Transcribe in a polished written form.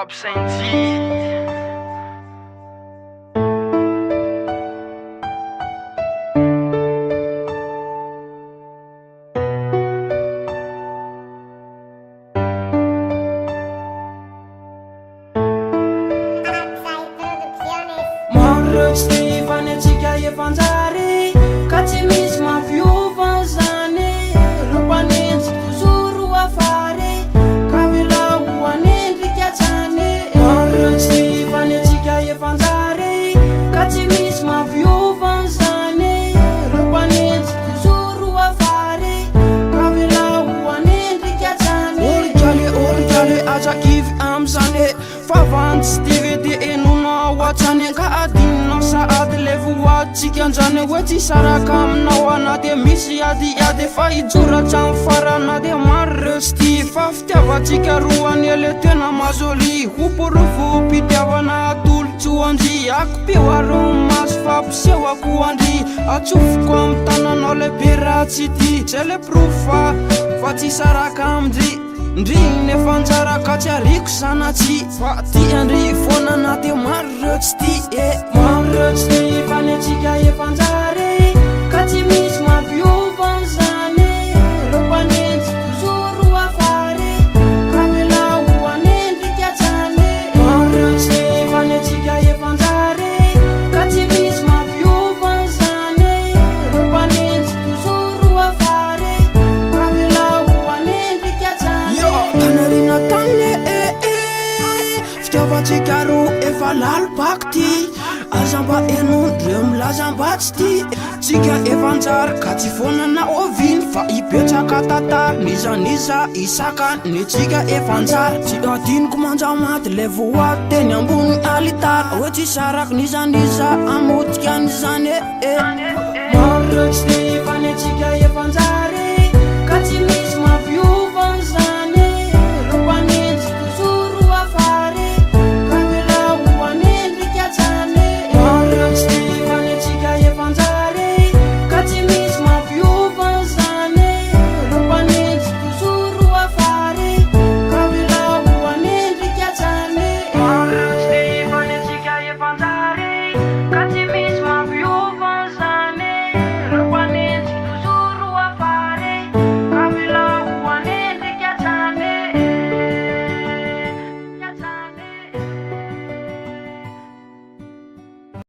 Absenti. Tsy fanetsika efanjary ka tsy misy mafiova zany ro mpanenjy tozoro afary ka mila ho anendrika tsany tsy fanetsika efanjary ka tsy misy mafiova zany ro mpanenjy tozoro afary ka mila ho anendrika tsany orikaly ajakivy am'zany fa vantsy tivety enonao atsany ka adinonao saady le voatsika anjany hoe tsy saraka aminao anaty misy adiady fa hijoratsy amy farana de maro reo sy ty fa fitiavatsika roany ele tena mazoli hoporovo mpitiavana atolotsy ho andry akopio aro maso fampiseho ako andry atsofoko amy tananao lehibe ratsy ty zay le profa fa tsy saraka amindry ndriny efanjara ka tsy ariko zanatsy fa ty andry foana anaty maro reo tsy ty maro reo tsy ty fanetsika efanjary ka tsy misy mampiova zany ro mpanenjy tozoro afary ka mila ho anendrika tsany maro reo tsy ty fanetsika efanjary ka tsy misy mampiova zany ro mpanenjy tozoro afary ka mila ho anendrika tsany tanarina tany fitiavatsika ro efa lalobaky ty azamba enondreo milazambatsy ty tsika efanjary ka tsy fonana oviny fa ipetsaka tatary nizaniza isaka ny tsika efanjary tsy adiniko manjamaty le voateny ambony alitara hoe tsy saraky nizaniza amotika an'izany maro reo tsy